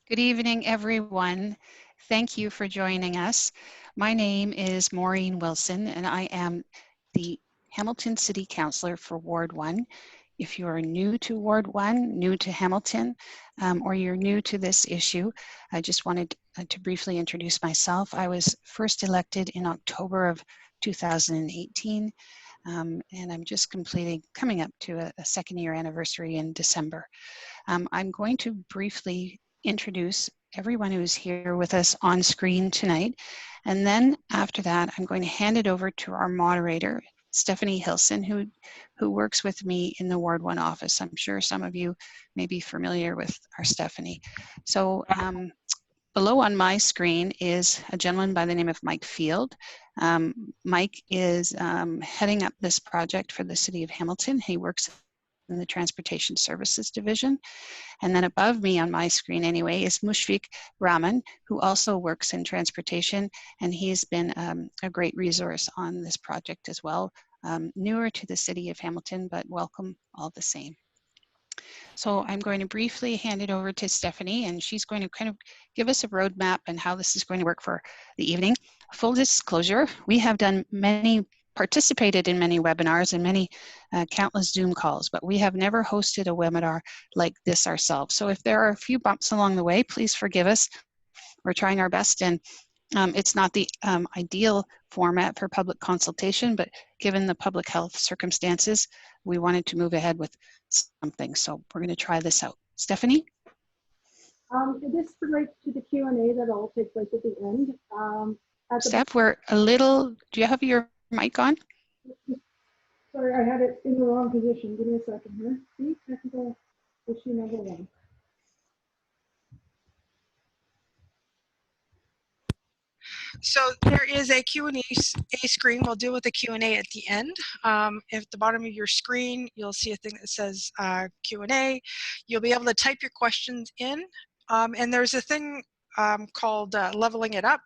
Good evening, everyone. Thank you for joining us. My name is Maureen Wilson, and I am the Hamilton City Councillor for Ward 1. If you are new to Ward 1, new to Hamilton, or you're new to this issue, I just wanted to briefly introduce myself. I was first elected in October of 2018, and I'm just coming up to a second year anniversary in December. I'm going to briefly introduce everyone who's here with us on screen tonight. And then after that, I'm going to hand it over to our moderator, Stephanie Hilson, who works with me in the Ward 1 office. I'm sure some of you may be familiar with our Stephanie. So below on my screen is a gentleman by the name of Mike Field. Mike is heading up this project for the City of Hamilton. He works in the Transportation Services Division. And then above me on my screen anyway is Mushfiq Rahman, who also works in transportation, and he's been a great resource on this project as well. Newer to the City of Hamilton, but welcome all the same. So I'm going to briefly hand it over to Stephanie, and she's going to kind of give us a roadmap and how this is going to work for the evening. Full disclosure, we have participated in many webinars and many countless Zoom calls, but we have never hosted a webinar like this ourselves. So if there are a few bumps along the way, please forgive us. We're trying our best, and it's not the ideal format for public consultation, but given the public health circumstances, we wanted to move ahead with something. So we're going to try this out. Stephanie? This relates to the Q&A that will take place at the end. Steph, do you have your mic on? Sorry, I had it in the wrong position. Give me a second here. See, technical issue number 1. So there is a Q&A screen. We'll deal with the Q&A at the end. At the bottom of your screen, you'll see a thing that says Q&A. You'll be able to type your questions in. And there's a thing called leveling it up.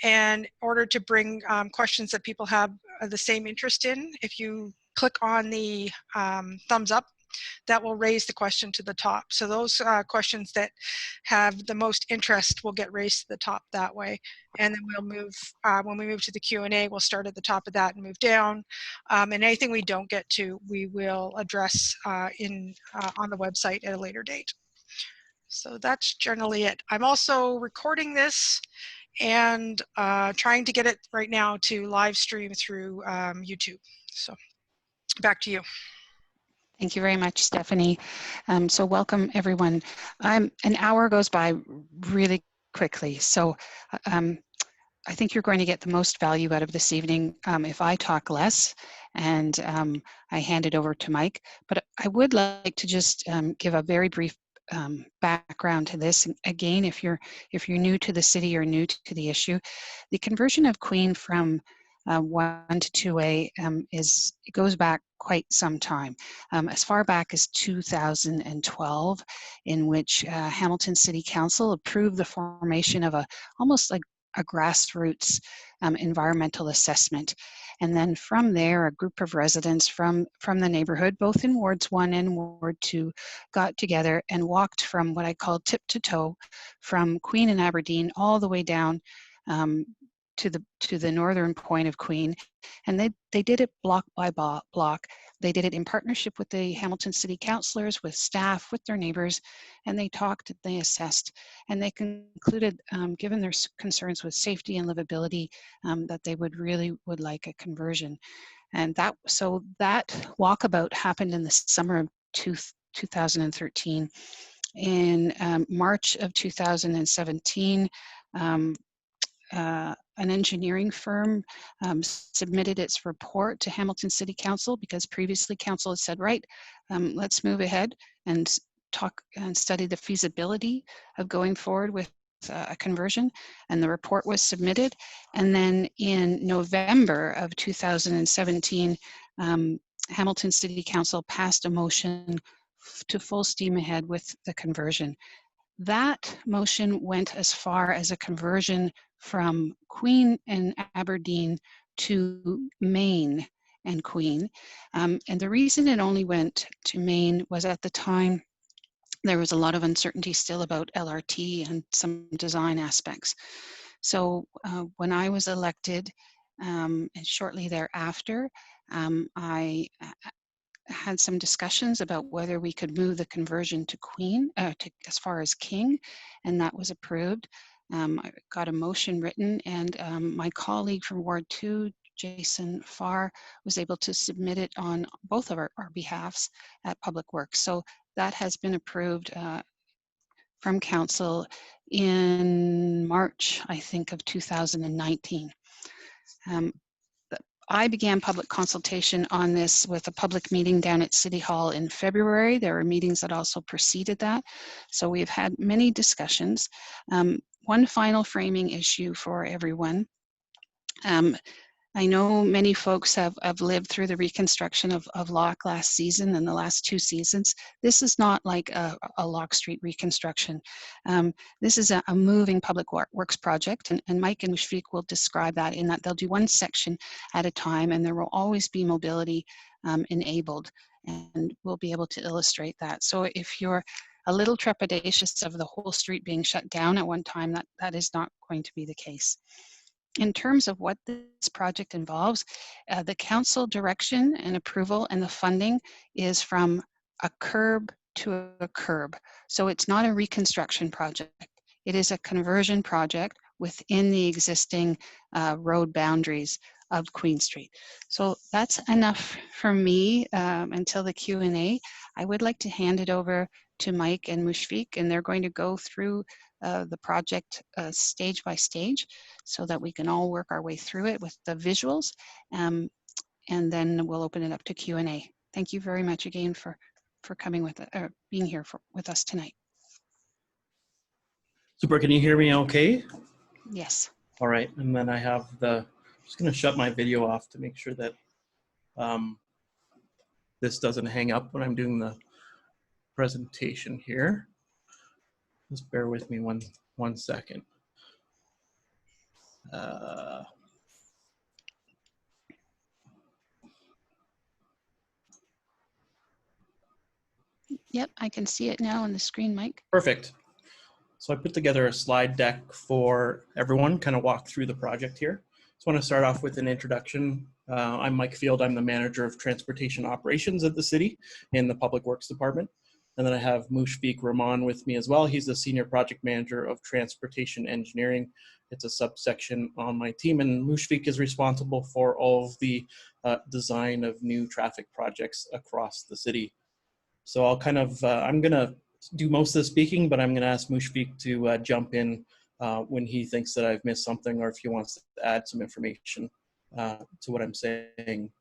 And in order to bring questions that people have the same interest in, if you click on the thumbs up, that will raise the question to the top. So those questions that have the most interest will get raised to the top that way. And then we'll move, when we move to the Q&A, we'll start at the top of that and move down. And anything we don't get to, we will address on the website at a later date. So that's generally it. I'm also recording this and trying to get it right now to live stream through YouTube. So back to you. Thank you very much, Stephanie. So welcome, everyone. An hour goes by really quickly, so I think you're going to get the most value out of this evening if I talk less and I hand it over to Mike. But I would like to just give a very brief background to this. Again, if you're new to the city or new to the issue, the conversion of Queen from 1 to 2A it goes back quite some time, as far back as 2012, in which Hamilton City Council approved the formation of almost like a grassroots environmental assessment. And then from there, a group of residents from the neighborhood, both in Wards 1 and Ward 2, got together and walked from what I call tip to toe, from Queen and Aberdeen all the way down to the northern point of Queen, and they did it block by block. They did it in partnership with the Hamilton City Councillors, with staff, with their neighbors, and they talked, they assessed, and they concluded, given their concerns with safety and livability, that they would like a conversion. And that walkabout happened in the summer of 2013. In March of 2017, an engineering firm submitted its report to Hamilton City Council, because previously Council had said, right, let's move ahead and talk and study the feasibility of going forward with a conversion, and the report was submitted. And then in November of 2017, Hamilton City Council passed a motion to full steam ahead with the conversion. That motion went as far as a conversion from Queen and Aberdeen to Maine and Queen. And the reason it only went to Maine was, at the time, there was a lot of uncertainty still about LRT and some design aspects. So when I was elected, and shortly thereafter, I had some discussions about whether we could move the conversion to Queen, as far as King, and that was approved. I got a motion written, and my colleague from Ward 2, Jason Farr, was able to submit it on both of our behalfs at Public Works. So that has been approved from Council in March, I think, of 2019. I began public consultation on this with a public meeting down at City Hall in February. There were meetings that also preceded that. So we've had many discussions. One final framing issue for everyone. I know many folks have lived through the reconstruction of Locke last season and the last 2 seasons. This is not like a Locke Street reconstruction. This is a moving public works project, and Mike and Mushfiq will describe that in that they'll do one section at a time, and there will always be mobility enabled, and we'll be able to illustrate that. So if you're a little trepidatious of the whole street being shut down at one time, that is not going to be the case. In terms of what this project involves, the council direction and approval and the funding is from a curb to a curb. So it's not a reconstruction project. It is a conversion project within the existing road boundaries of Queen Street. So that's enough for me until the Q&A. I would like to hand it over to Mike and Mushfiq, and they're going to go through the project stage by stage so that we can all work our way through it with the visuals, and then we'll open it up to Q&A. Thank you very much again for coming with it, or being here with us tonight. Super, can you hear me okay? Yes. All right, and then I have I'm just gonna shut my video off to make sure that this doesn't hang up when I'm doing the presentation here. Just bear with me one second. Yep, I can see it now on the screen, Mike. Perfect. So I put together a slide deck for everyone, kind of walk through the project here. Just want to start off with an introduction. I'm Mike Field. I'm the manager of transportation operations at the city in the Public Works Department. And then I have Mushfiq Rahman with me as well. He's the senior project manager of transportation engineering. It's a subsection on my team, and Mushfiq is responsible for all of the design of new traffic projects across the city. So I'll kind of, I'm gonna do most of the speaking, but I'm gonna ask Mushfiq to jump in when he thinks that I've missed something, or if he wants to add some information to what I'm saying.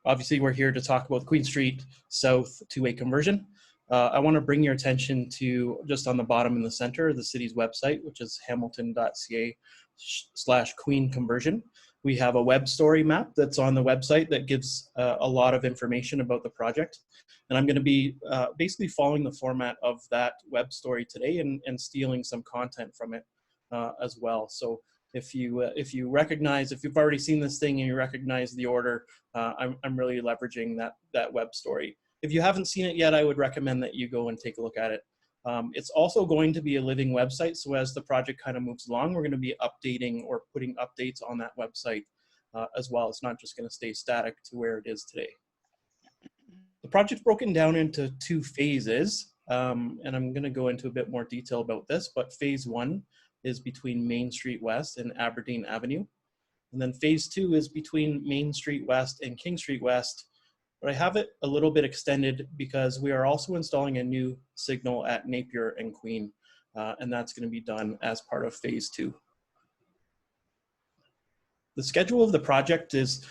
Obviously, we're here to talk about Queen Street South two-way conversion. I want to bring your attention to just on the bottom in the center, the city's website, which is hamilton.ca/Queen conversion. We have a web story map that's on the website that gives a lot of information about the project. And I'm going to be basically following the format of that web story today and stealing some content from it as well. So if you recognize, if you've already seen this thing and you recognize the order, I'm really leveraging that web story. If you haven't seen it yet, I would recommend that you go and take a look at it. It's also going to be a living website, so as the project kind of moves along, we're going to be updating or putting updates on that website as well. It's not just going to stay static to where it is today. The project's broken down into 2 phases, and I'm going to go into a bit more detail about this, but phase 1 is between Main Street West and Aberdeen Avenue. And then phase 2 is between Main Street West and King Street West. But I have it a little bit extended because we are also installing a new signal at Napier and Queen, and that's going to be done as part of phase 2. The schedule of the project is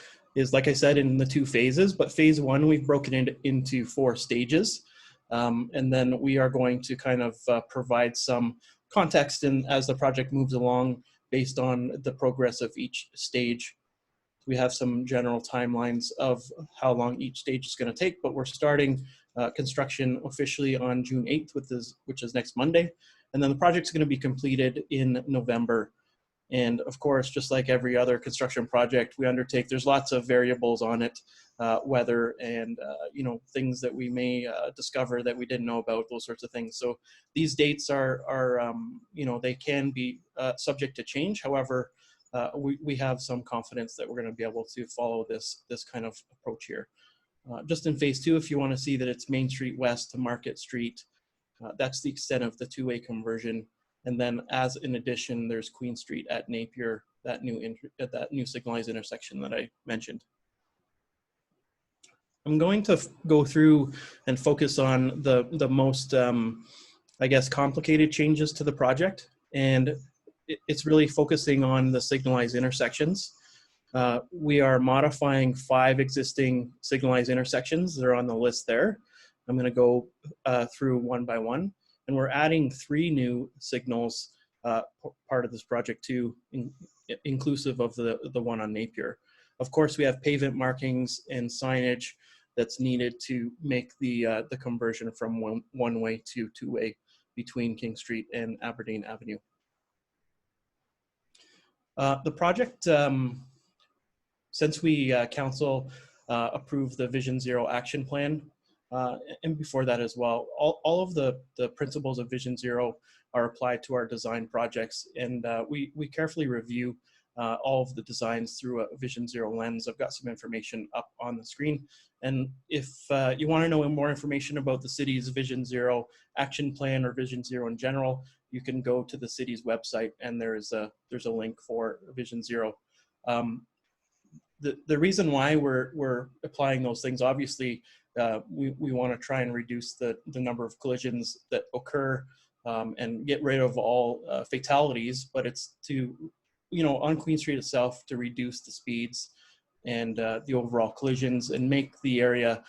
like I said, in the 2 phases, but phase 1, we've broken it into 4 stages. And then we are going to kind of provide some context as the project moves along based on the progress of each stage. We have some general timelines of how long each stage is going to take, but we're starting construction officially on June 8th, which is next Monday. And then the project's going to be completed in November And of course, just like every other construction project we undertake, there's lots of variables on it, weather and things that we may discover that we didn't know about, those sorts of things. So these dates are they can be subject to change. However, we have some confidence that we're going to be able to follow this kind of approach here. Just in phase 2, if you want to see that it's Main Street West to Market Street, that's the extent of the two-way conversion. And then as in addition, there's Queen Street at Napier, that new signalized intersection that I mentioned. I'm going to go through and focus on the most, I guess, complicated changes to the project. And it's really focusing on the signalized intersections. We are modifying 5 existing signalized intersections. They're on the list there. I'm going to go through one by one. And we're adding 3 new signals, part of this project too, inclusive of the one on Napier. Of course, we have pavement markings and signage that's needed to make the conversion from one-way to two-way between King Street and Aberdeen Avenue. The project, since we council approved the Vision Zero action plan, and before that as well, all of the principles of Vision Zero are applied to our design projects, and we carefully review all of the designs through a Vision Zero lens. I've got some information up on the screen, and if you want to know more information about the city's Vision Zero action plan or Vision Zero in general, you can go to the city's website, and there's a link for Vision Zero. The reason why we're applying those things, obviously, we want to try and reduce the number of collisions that occur and get rid of all fatalities, but it's to, on Queen Street itself, to reduce the speeds and the overall collisions and make the area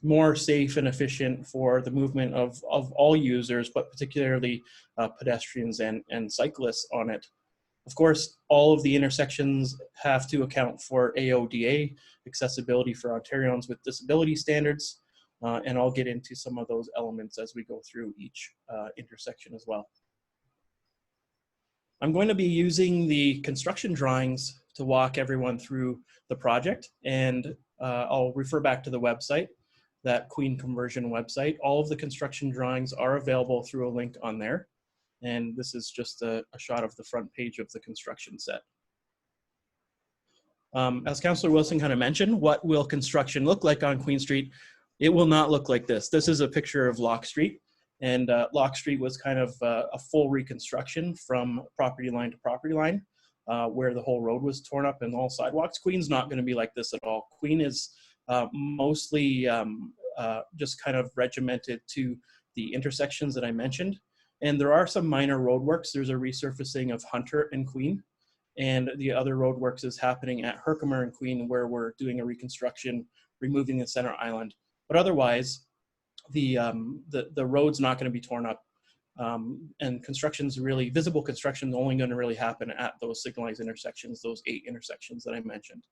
more safe and efficient for the movement of all users, but particularly pedestrians and cyclists on it. Of course, all of the intersections have to account for AODA, accessibility for Ontarians with disability standards, and I'll get into some of those elements as we go through each intersection as well. I'm going to be using the construction drawings to walk everyone through the project, and I'll refer back to the website, that Queen Conversion website. All of the construction drawings are available through a link on there. And this is just a shot of the front page of the construction set. As Councillor Wilson kind of mentioned, what will construction look like on Queen Street? It will not look like this. This is a picture of Locke Street. And Locke Street was kind of a full reconstruction from property line to property line, where the whole road was torn up and all sidewalks. Queen's not going to be like this at all. Queen is mostly just kind of regimented to the intersections that I mentioned. And there are some minor roadworks. There's a resurfacing of Hunter and Queen. And the other roadworks is happening at Herkimer and Queen, where we're doing a reconstruction, removing the center island. But otherwise, the road's not going to be torn up. And construction's really, visible construction is only going to really happen at those signalized intersections, those 8 intersections that I mentioned.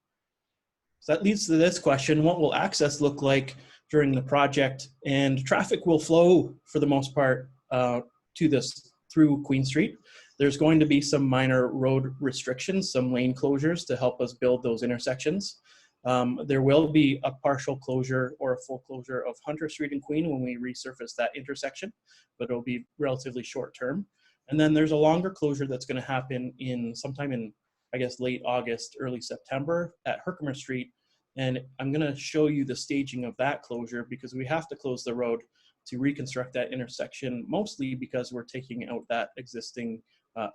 So that leads to this question: what will access look like during the project? And traffic will flow, for the most part, to this through Queen Street. There's going to be some minor road restrictions, some lane closures to help us build those intersections. There will be a partial closure or a full closure of Hunter Street and Queen when we resurface that intersection, but it'll be relatively short term. And then there's a longer closure that's going to happen sometime in, I guess, late August, early September at Herkimer Street. And I'm going to show you the staging of that closure, because we have to close the road to reconstruct that intersection, mostly because we're taking out that existing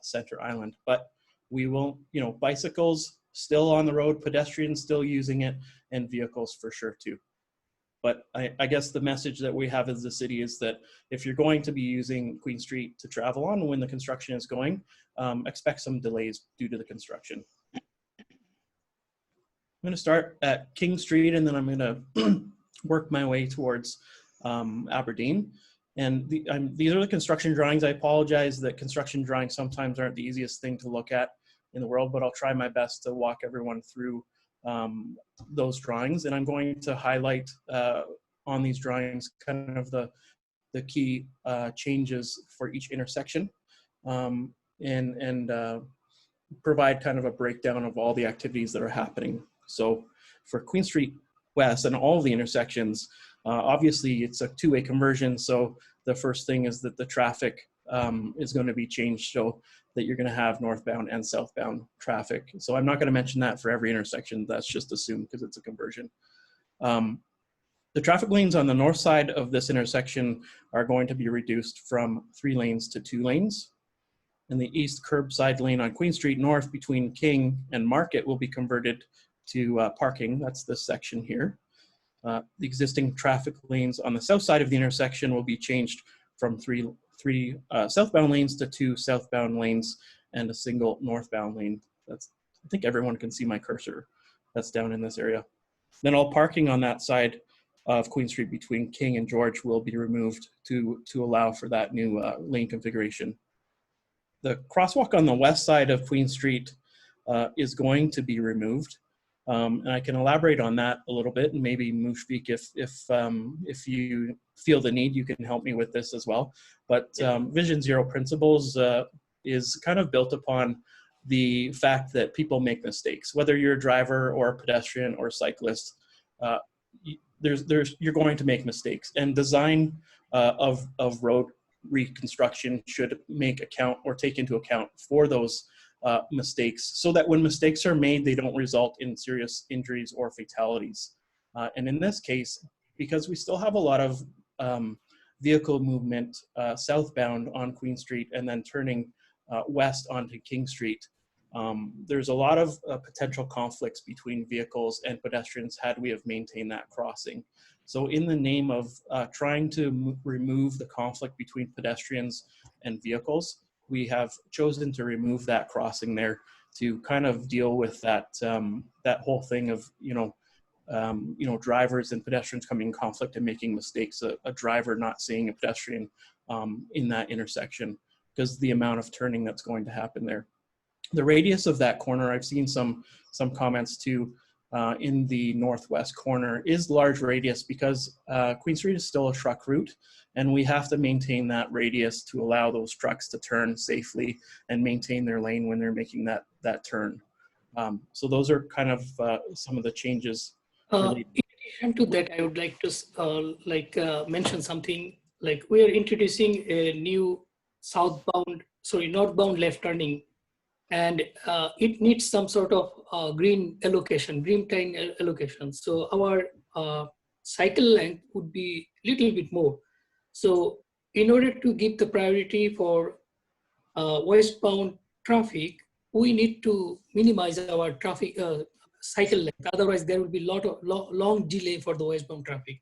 center island. But we will, bicycles still on the road, pedestrians still using it, and vehicles for sure too. But I guess the message that we have as a city is that if you're going to be using Queen Street to travel on when the construction is going, expect some delays due to the construction. I'm going to start at King Street, and then I'm going to work my way towards Aberdeen. And these are the construction drawings. I apologize that construction drawings sometimes aren't the easiest thing to look at in the world, but I'll try my best to walk everyone through those drawings. And I'm going to highlight on these drawings kind of the key changes for each intersection. provide kind of a breakdown of all the activities that are happening. So for Queen Street West and all the intersections, obviously it's a two-way conversion. So the first thing is that the traffic is going to be changed so that you're going to have northbound and southbound traffic. So I'm not going to mention that for every intersection. That's just assumed because it's a conversion. The traffic lanes on the north side of this intersection are going to be reduced from 3 lanes to 2 lanes. And the east curbside lane on Queen Street North between King and Market will be converted to parking. That's this section here. The existing traffic lanes on the south side of the intersection will be changed from three southbound lanes to 2 southbound lanes and a single northbound lane. I think everyone can see my cursor. That's down in this area. Then all parking on that side of Queen Street between King and George will be removed to allow for that new lane configuration. The crosswalk on the west side of Queen Street is going to be removed. And I can elaborate on that a little bit, and maybe Mushfiq, if you feel the need, you can help me with this as well. But Vision Zero Principles is kind of built upon the fact that people make mistakes, whether you're a driver or a pedestrian or a cyclist. You're going to make mistakes, and design of road reconstruction should take into account for those mistakes, so that when mistakes are made, they don't result in serious injuries or fatalities. And in this case, because we still have a lot of vehicle movement southbound on Queen Street and then turning west onto King Street, there's a lot of potential conflicts between vehicles and pedestrians had we have maintained that crossing. So in the name of trying to remove the conflict between pedestrians and vehicles, we have chosen to remove that crossing there to kind of deal with that that whole thing of drivers and pedestrians coming in conflict and making mistakes. A driver not seeing a pedestrian in that intersection because the amount of turning that's going to happen there. The radius of that corner, I've seen some comments too in the northwest corner, is large radius because Queen Street is still a truck route, and we have to maintain that radius to allow those trucks to turn safely and maintain their lane when they're making that turn. So those are kind of some of the changes. In addition to that, I would like to mention something. Like we are introducing a new northbound left turning, and it needs some sort of green time allocation. So our cycle length would be a little bit more. So in order to give the priority for westbound traffic, we need to minimize our traffic cycle length. Otherwise, there will be a lot of long delay for the westbound traffic.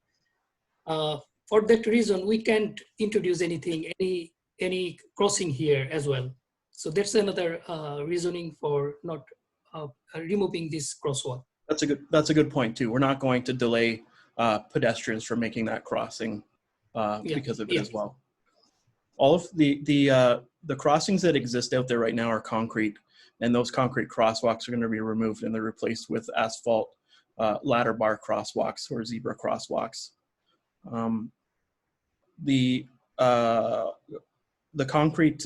For that reason, we can't introduce any crossing here as well. So that's another reasoning for not removing this crosswalk. That's a good point too. We're not going to delay pedestrians from making that crossing because of it as well. All of the crossings that exist out there right now are concrete, and those concrete crosswalks are going to be removed and they're replaced with asphalt ladder bar crosswalks or zebra crosswalks. The concrete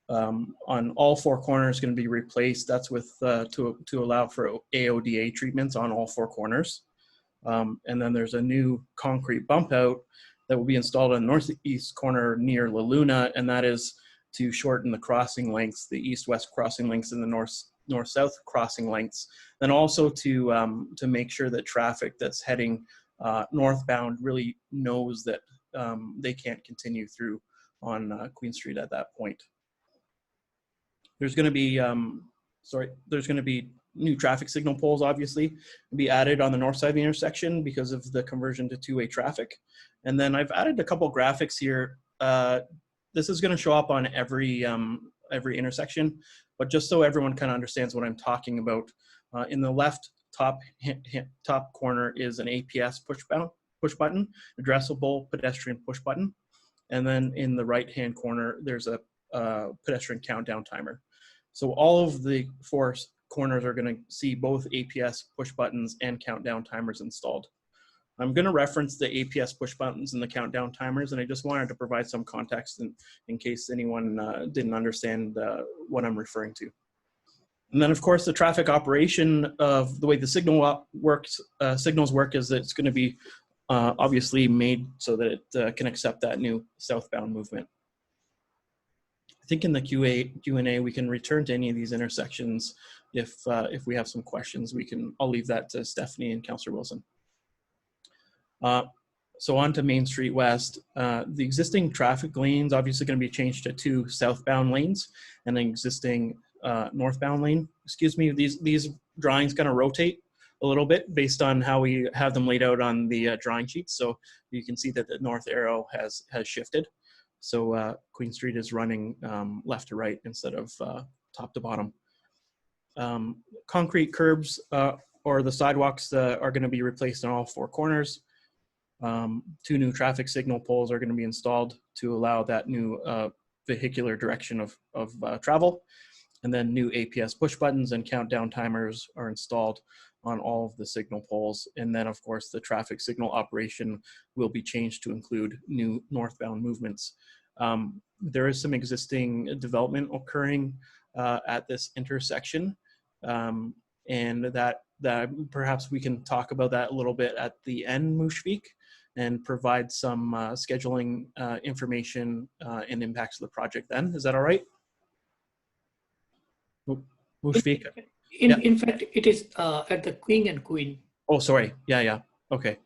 on all 4 corners is going to be replaced. That's with to allow for AODA treatments on all 4 corners. And then there's a new concrete bump out that will be installed on the northeast corner near La Luna, and that is to shorten the crossing lengths, the east-west crossing lengths and the north-south crossing lengths. Then also to make sure that traffic that's heading northbound really knows that they can't continue through on Queen Street at that point. There's going to be new traffic signal poles, obviously, be added on the north side of the intersection because of the conversion to 2-way traffic. And then I've added a couple graphics here. This is going to show up on every intersection, but just so everyone kind of understands what I'm talking about, in the left top corner is an APS push button, addressable pedestrian push button. And then in the right-hand corner, there's a pedestrian countdown timer. So all of the 4 corners are going to see both APS push buttons and countdown timers installed. I'm going to reference the APS push buttons and the countdown timers, and I just wanted to provide some context in case anyone didn't understand what I'm referring to. And then, of course, the traffic operation of the way the signals work is that it's going to be obviously made so that it can accept that new southbound movement. I think in the Q&A we can return to any of these intersections if we have some questions. I'll leave that to Stephanie and Councillor Wilson. So on to Main Street West. The existing traffic lanes obviously going to be changed to 2 southbound lanes and an existing northbound lane. Excuse me, these drawings kind of rotate a little bit based on how we have them laid out on the drawing sheets. So you can see that the north arrow has shifted. So Queen Street is running left to right instead of top to bottom. Concrete curbs or the sidewalks are going to be replaced on all 4 corners. 2 new traffic signal poles are going to be installed to allow that new vehicular direction of travel. And then new APS push buttons and countdown timers are installed on all of the signal poles. And then, of course, the traffic signal operation will be changed to include new northbound movements. There is some existing development occurring at this intersection, and that perhaps we can talk about that a little bit at the end, Mushfiq, and provide some scheduling information and impacts of the project then. Is that all right? Mushfiq? In fact, it is at the King and Queen. Oh, sorry. Yeah. Okay.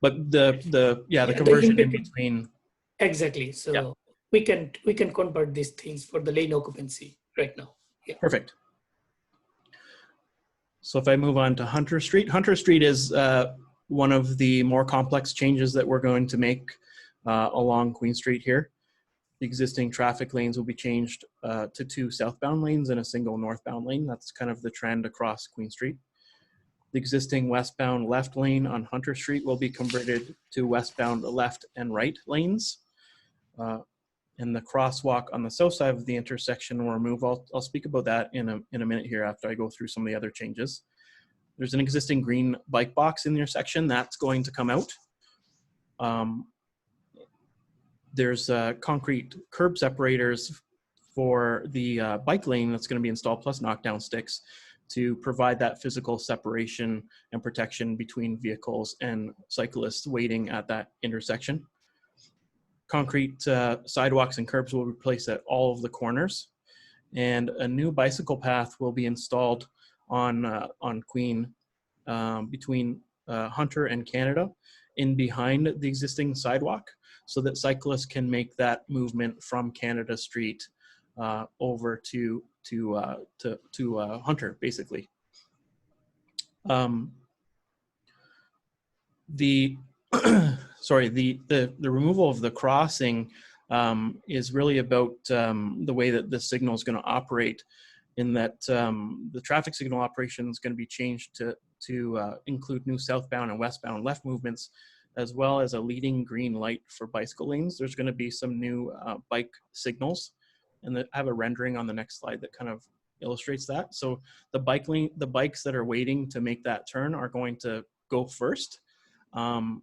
But the conversion in between. Exactly. So yeah. we can convert these things for the lane occupancy right now. Yeah. Perfect. So if I move on to Hunter Street. Hunter Street is one of the more complex changes that we're going to make along Queen Street here. The existing traffic lanes will be changed to 2 southbound lanes and a single northbound lane. That's kind of the trend across Queen Street. The existing westbound left lane on Hunter Street will be converted to westbound left and right lanes. And the crosswalk on the south side of the intersection will remove. I'll speak about that in a minute here after I go through some of the other changes. There's an existing green bike box in the intersection that's going to come out. There's concrete curb separators for the bike lane that's going to be installed, plus knockdown sticks to provide that physical separation and protection between vehicles and cyclists waiting at that intersection. Concrete sidewalks and curbs will be placed at all of the corners, and a new bicycle path will be installed on Queen between Hunter and Canada in behind the existing sidewalk, so that cyclists can make that movement from Canada Street over to Hunter, basically. The removal of the crossing is really about the way that the signal is going to operate, in that the traffic signal operation is going to be changed to include new southbound and westbound left movements, as well as a leading green light for bicycle lanes. There's going to be some new bike signals, and I have a rendering on the next slide that kind of illustrates that. So the bikes that are waiting to make that turn are going to go first. And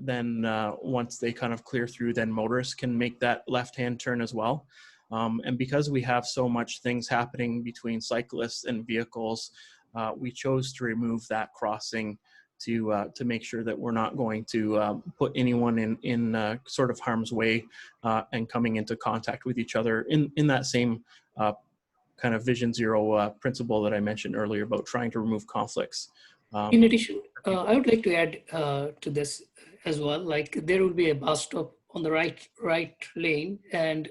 then once they kind of clear through, then motorists can make that left-hand turn as well. And because we have so much things happening between cyclists and vehicles, we chose to remove that crossing to make sure that we're not going to put anyone in sort of harm's way and coming into contact with each other in that same kind of Vision Zero principle that I mentioned earlier about trying to remove conflicts. In addition, I would like to add to this as well, like there will be a bus stop on the right lane, and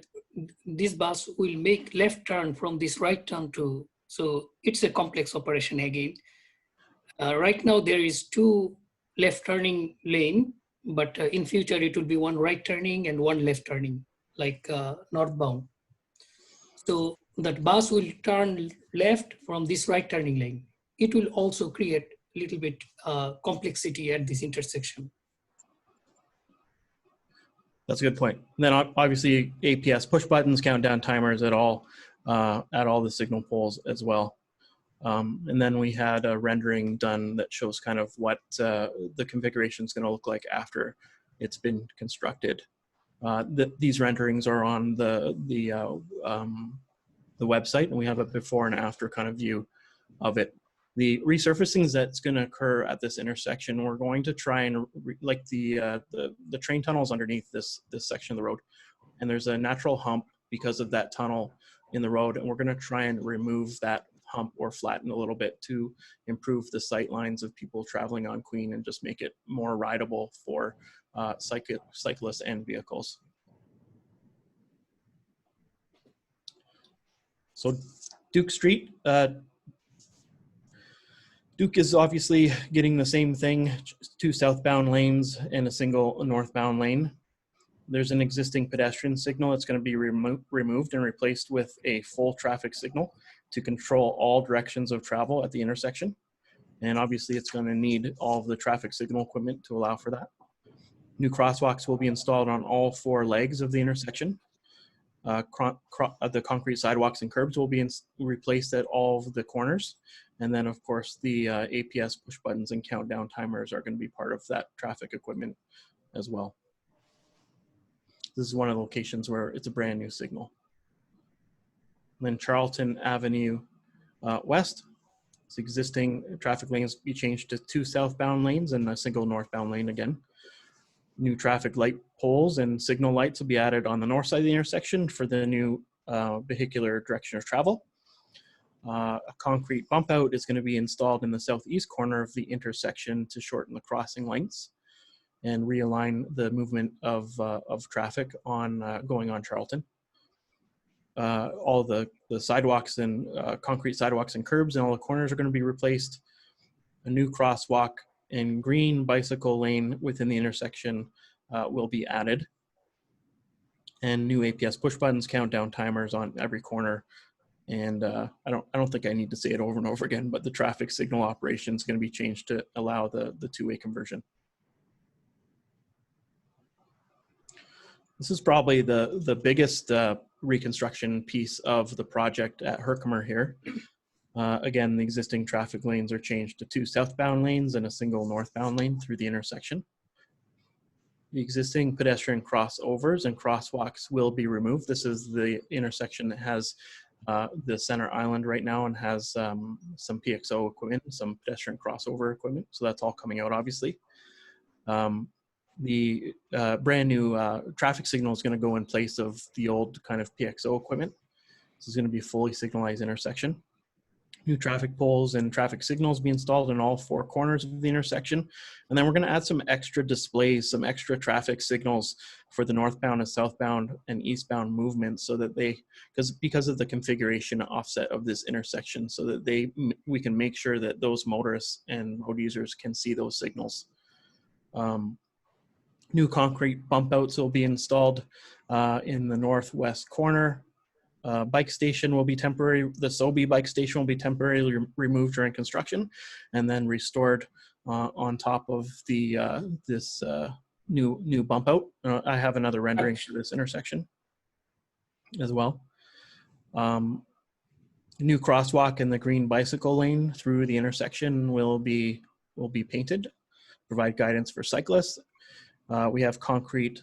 this bus will make left turn from this right turn to, so it's a complex operation again. Right now there is 2 left turning lane, but in future it will be 1 right turning and 1 left turning, like northbound. So that bus will turn left from this right turning lane. It will also create a little bit complexity at this intersection. That's a good point. And then obviously APS push buttons, countdown timers at all the signal poles as well. And then we had a rendering done that shows kind of what the configuration is going to look like after it's been constructed. These renderings are on the website, and we have a before and after kind of view of it. The resurfacing that's going to occur at this intersection, we're going to try and like the train tunnels underneath this section of the road, and there's a natural hump because of that tunnel in the road, and we're going to try and remove that hump or flatten a little bit to improve the sight lines of people traveling on Queen and just make it more rideable for cyclists and vehicles. So Duke Street, Duke is obviously getting the same thing, 2 southbound lanes and a single northbound lane. There's an existing pedestrian signal that's going to be removed and replaced with a full traffic signal to control all directions of travel at the intersection. And obviously it's going to need all of the traffic signal equipment to allow for that. New crosswalks will be installed on all 4 legs of the intersection. The concrete sidewalks and curbs will be replaced at all of the corners. And then of course the APS push buttons and countdown timers are going to be part of that traffic equipment as well. This is one of the locations where it's a brand new signal. And then Charlton Avenue West, its existing traffic lanes be changed to 2 southbound lanes and a single northbound lane again. New traffic light poles and signal lights will be added on the north side of the intersection for the new vehicular direction of travel. A concrete bump out is going to be installed in the southeast corner of the intersection to shorten the crossing lengths and realign the movement of traffic on going on Charlton. All the sidewalks and concrete sidewalks and curbs in all the corners are going to be replaced. A new crosswalk and green bicycle lane within the intersection will be added. And new APS push buttons, countdown timers on every corner. And I don't think I need to say it over and over again, but the traffic signal operation is going to be changed to allow the 2-way conversion. This is probably the biggest reconstruction piece of the project at Herkimer here. Again, the existing traffic lanes are changed to 2 southbound lanes and a single northbound lane through the intersection. The existing pedestrian crossovers and crosswalks will be removed. This is the intersection that has the center island right now and has some PXO equipment, some pedestrian crossover equipment. So that's all coming out, obviously. The brand new traffic signal is going to go in place of the old kind of PXO equipment. This is going to be a fully signalized intersection. New traffic poles and traffic signals be installed in all 4 corners of the intersection. And then we're going to add some extra displays, some extra traffic signals for the northbound and southbound and eastbound movements so that because of the configuration offset of this intersection, so that we can make sure that those motorists and road users can see those signals. New concrete bump outs will be installed in the northwest corner. Bike station will be temporary. The SoBi bike station will be temporarily removed during construction and then restored on top of this new bump out. I have another rendering for this intersection as well. New crosswalk in the green bicycle lane through the intersection will be painted, provide guidance for cyclists. We have concrete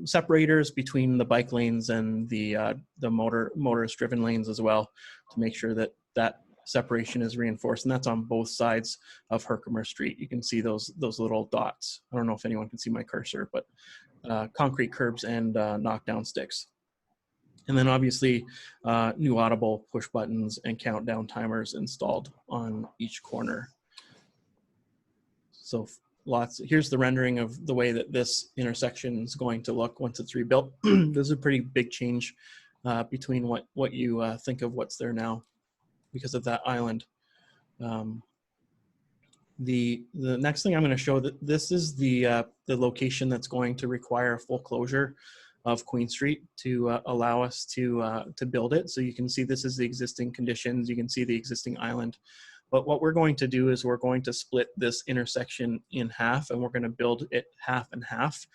separators between the bike lanes and the motorist driven lanes as well to make sure that separation is reinforced, and that's on both sides of Herkimer Street. You can see those little dots. I don't know if anyone can see my cursor, but concrete curbs and knockdown sticks. And then obviously new audible push buttons and countdown timers installed on each corner. So here's the rendering of the way that this intersection is going to look once it's rebuilt. This is a pretty big change between what you think of what's there now because of that island. The next thing I'm going to show, that this is the location that's going to require full closure of Queen Street to allow us to build it. So you can see this is the existing conditions. You can see the existing island. But what we're going to do is we're going to split this intersection in half, and we're going to build it half and half.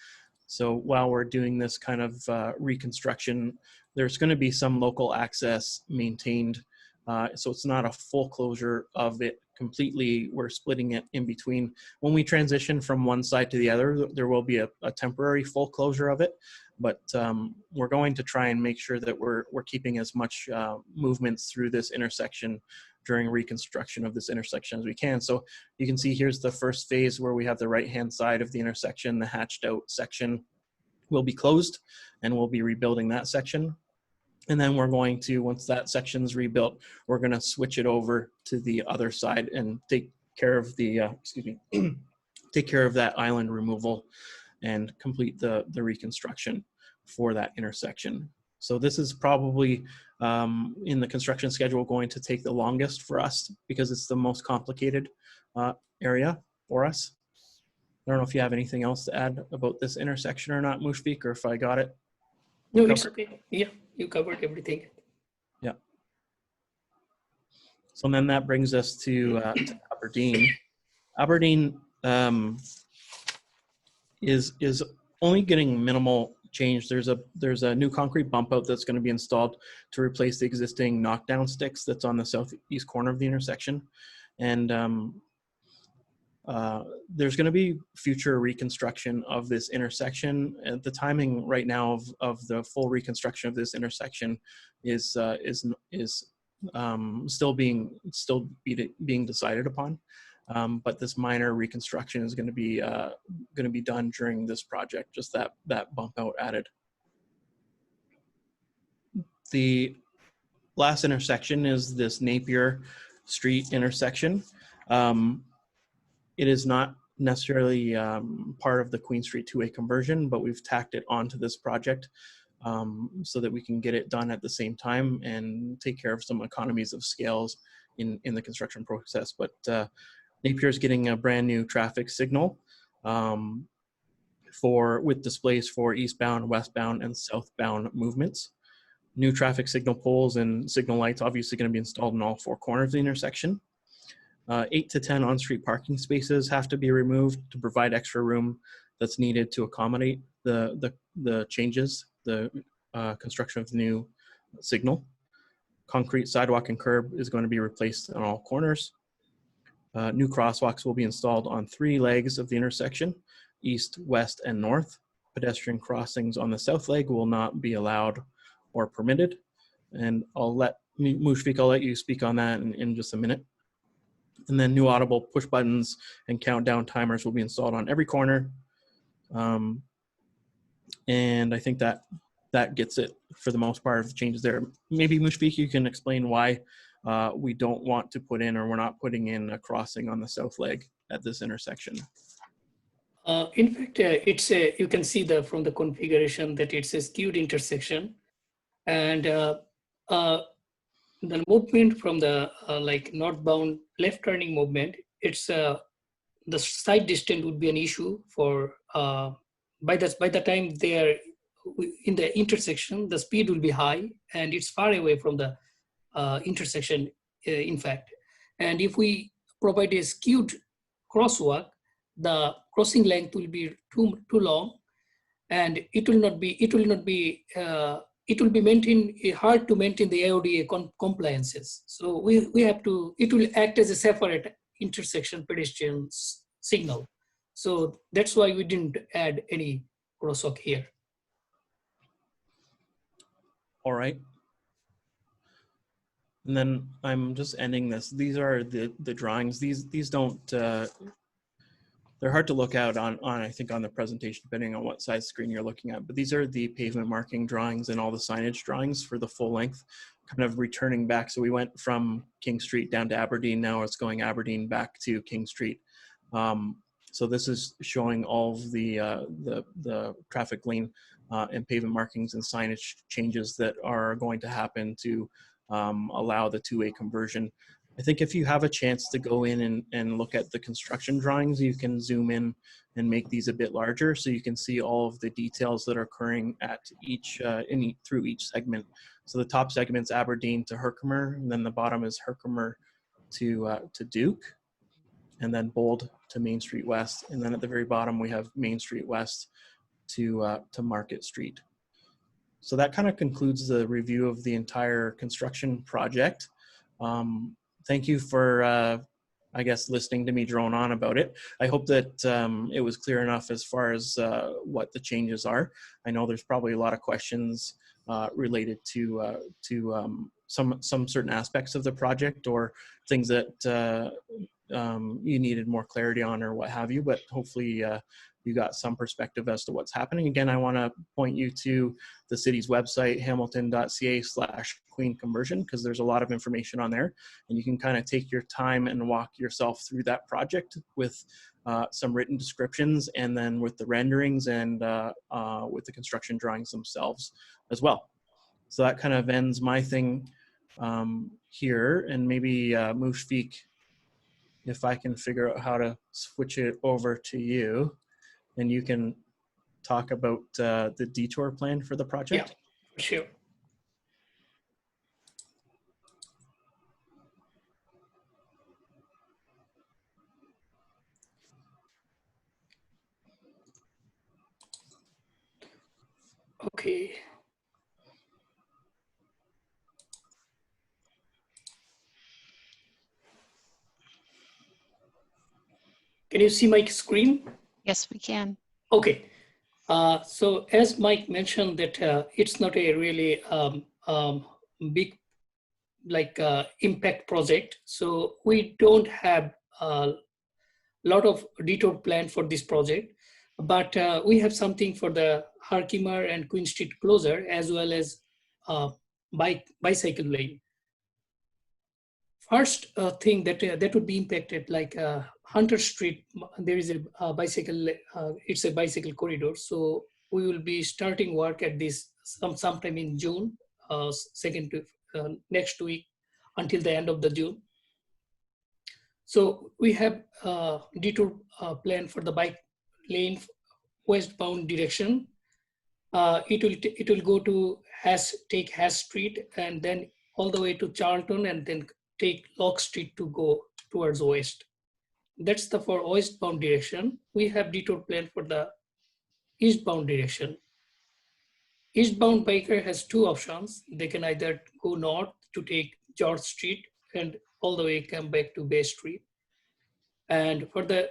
So while we're doing this kind of reconstruction, there's going to be some local access maintained So it's not a full closure of it completely. We're splitting it in between. When we transition from one side to the other, there will be a temporary full closure of it, but we're going to try and make sure that we're keeping as much movements through this intersection during reconstruction of this intersection as we can. So you can see here's the first phase where we have the right-hand side of the intersection. The hatched out section will be closed, and we'll be rebuilding that section. And then we're going to, once that section's rebuilt, we're going to switch it over to the other side and take care of the, take care of that island removal and complete the reconstruction for that intersection. So this is probably in the construction schedule going to take the longest for us because it's the most complicated area for us. I don't know if you have anything else to add about this intersection or not, Mushfiq, or if I got it. No, it's okay. Yeah, you covered everything. Yeah. So then that brings us to Aberdeen. Aberdeen is only getting minimal change. There's a new concrete bump out that's going to be installed to replace the existing knockdown sticks that's on the southeast corner of the intersection, and there's going to be future reconstruction of this intersection. The timing right now of the full reconstruction of this intersection is still being decided upon. But this minor reconstruction is going to be done during this project. Just that bump out added. The last intersection is this Napier Street intersection. It is not necessarily part of the Queen Street two-way conversion, but we've tacked it onto this project so that we can get it done at the same time and take care of some economies of scales in the construction process. But Napier is getting a brand new traffic signal with displays for eastbound, westbound, and southbound movements. New traffic signal poles and signal lights obviously going to be installed in all four corners of the intersection. 8 to 10 on-street parking spaces have to be removed to provide extra room that's needed to accommodate the changes, the construction of the new signal. Concrete sidewalk and curb is going to be replaced on all corners. New crosswalks will be installed on 3 legs of the intersection, east, west, and north. Pedestrian crossings on the south leg will not be allowed or permitted. And Mushfiq, I'll let you speak on that in just a minute. And then new audible push buttons and countdown timers will be installed on every corner. And I think that gets it for the most part of the changes there. Maybe Mushfiq, you can explain why we don't want to put in, or we're not putting in, a crossing on the south leg at this intersection. In fact, you can see from the configuration that it's a skewed intersection, and the movement from the like northbound left turning movement, it's the side distance would be an issue for by the time they are in the intersection, the speed will be high and it's far away from the intersection, in fact. And if we provide a skewed crosswalk, the crossing length will be too long, and it will be maintained, hard to maintain the AODA compliances. So we have to, it will act as a separate intersection pedestrian signal. So that's why we didn't add any crosswalk here. All right. And then I'm just ending this. These are the drawings. These don't, they're hard to look out on I think on the presentation, depending on what size screen you're looking at. But these are the pavement marking drawings and all the signage drawings for the full length, kind of returning back. So we went from King Street down to Aberdeen. Now it's going Aberdeen back to King Street. So this is showing all of the traffic lane and pavement markings and signage changes that are going to happen to allow the two-way conversion. I think if you have a chance to go in and look at the construction drawings, you can zoom in and make these a bit larger so you can see all of the details that are occurring at each through each segment. So the top segment's Aberdeen to Herkimer, and then the bottom is Herkimer to Duke, and then Bold to Main Street West, and then at the very bottom we have Main Street West to Market Street. So that kind of concludes the review of the entire construction project. Thank you for, I guess, listening to me drone on about it. I hope that it was clear enough as far as what the changes are. I know there's probably a lot of questions related to some certain aspects of the project or things that you needed more clarity on or what have you, but hopefully you got some perspective as to what's happening. Again, I want to point you to the city's website, hamilton.ca/Queen Conversion, because there's a lot of information on there, and you can kind of take your time and walk yourself through that project with some written descriptions, and then with the renderings and with the construction drawings themselves as well. So that kind of ends my thing here, and maybe Mushfiq, if I can figure out how to switch it over to you, and you can talk about the detour plan for the project. Yeah, sure. Okay. Can you see my screen? Yes, we can. Okay. So as Mike mentioned that it's not a really big impact project. So we don't have a lot of detour plan for this project, but we have something for the Herkimer and Queen Street closure, as well as bicycle lane. First thing that would be impacted, like Hunter Street, there is a bicycle, it's a bicycle corridor. So we will be starting work at this sometime in June, second to next week until the end of the June. So we have a detour plan for the bike lane westbound direction. It will go to take Hass Street and then all the way to Charlton, and then take Lock Street to go towards west. That's the for westbound direction. We have detour plan for the eastbound direction. Eastbound biker has two options. They can either go north to take George Street and all the way come back to Bay Street. And for the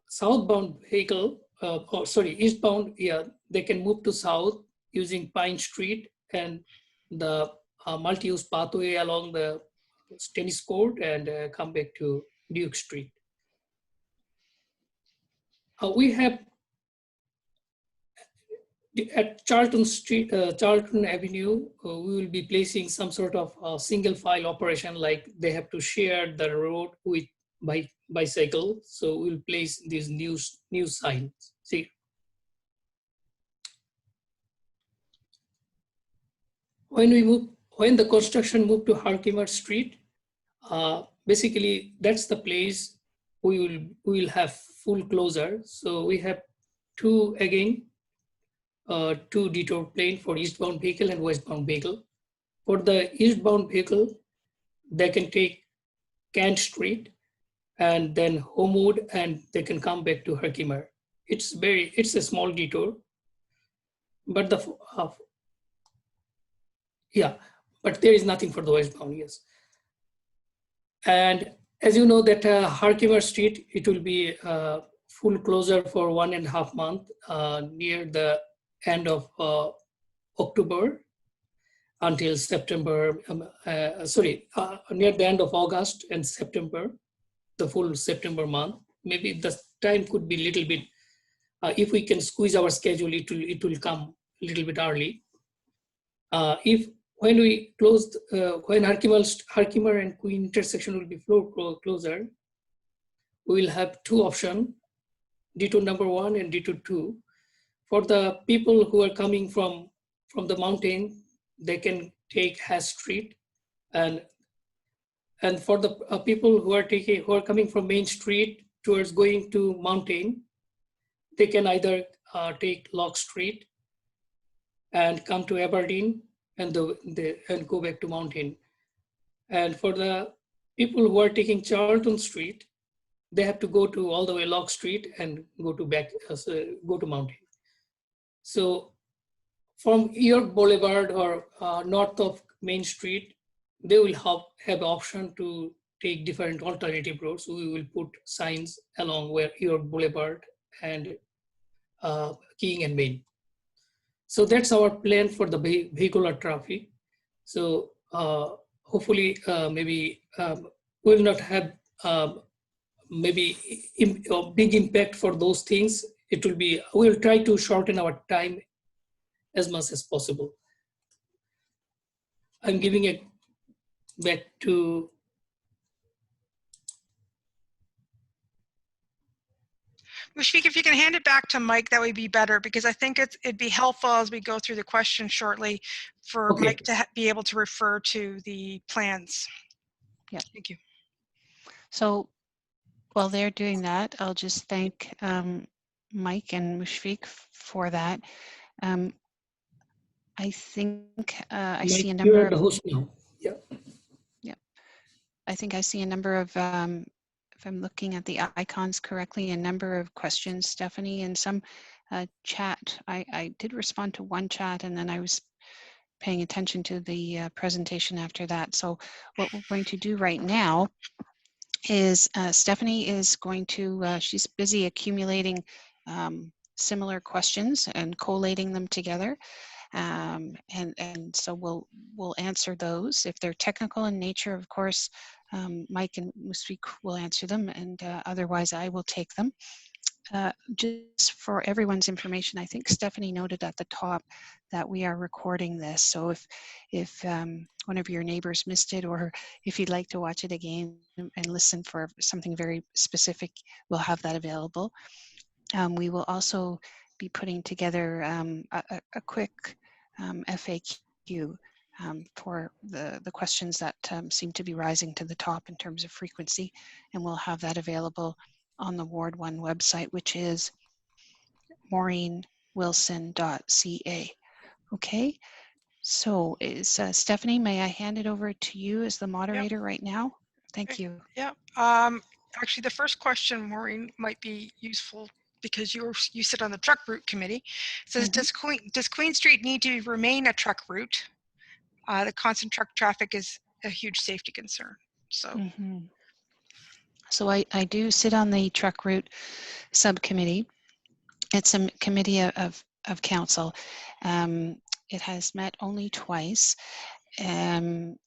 southbound vehicle, eastbound, yeah, they can move to south using Pine Street and the multi-use pathway along the tennis court, and come back to Duke Street. We have at Charlton Street, Charlton Avenue, we will be placing some sort of single file operation, like they have to share the road with bicycle. So we'll place these new signs. See, when the construction moved to Herkimer Street, basically that's the place we will have full closure. So we have two detour plane for eastbound vehicle and westbound vehicle. For the eastbound vehicle, they can take Kent Street and then Homewood, and they can come back to Herkimer. It's a small detour, but but there is nothing for the westbound, yes. And as you know that Herkimer Street, it will be full closure for 1.5 months near the end of October until September, near the end of August and September, the full September month. Maybe the time could be a little bit, if we can squeeze our schedule, it will come a little bit early. When we closed, when Herkimer and Queen intersection will be floor closer, we will have two options, detour number 1 and detour 2. For the people who are coming from the mountain, they can take Hass Street, and for the people who are coming from Main Street towards going to mountain, they can either take Lock Street and come to Aberdeen and go back to mountain. And for the people who are taking Charlton Street, they have to go to all the way Lock Street and go to mountain. So from York Boulevard or north of Main Street, they will have option to take different alternative routes. We will put signs along where your boulevard and King and Main. So that's our plan for the vehicular traffic. So hopefully maybe we'll not have maybe a big impact for those things. It will be, we'll try to shorten our time as much as possible. I'm giving it back to Mushfiq, if you can hand it back to Mike, that would be better, because I think it'd be helpful as we go through the questions shortly for Okay. Mike to be able to refer to the plans. Yep. Thank you. So while they're doing that, I'll just thank Mike and Mushfiq for that. I think I see a Mike, number you're of, the host now. Yeah. I think I see a number of, if I'm looking at the icons correctly, a number of questions, Stephanie, and some chat. I did respond to one chat, and then I was paying attention to the presentation after that. So what we're going to do right now is Stephanie is going to, she's busy accumulating similar questions and collating them together. And so we'll answer those. If they're technical in nature, of course, Mike and Musfiq will answer them, and otherwise I will take them. Just for everyone's information, I think Stephanie noted at the top that we are recording this. So if one of your neighbors missed it, or if you'd like to watch it again and listen for something very specific, we'll have that available. We will also be putting together a quick FAQ for the questions that seem to be rising to the top in terms of frequency, and we'll have that available on the Ward 1 website, which is maureenwilson.ca. Okay, so is Stephanie, may I hand it over to you as the moderator right now? Thank you. Yeah. Actually, the first question, Maureen, might be useful because you sit on the truck route committee. It says, does Queen Street need to remain a truck route? The constant truck traffic is a huge safety concern. So. So I do sit on the truck route subcommittee. It's a committee of council. It has met only twice. The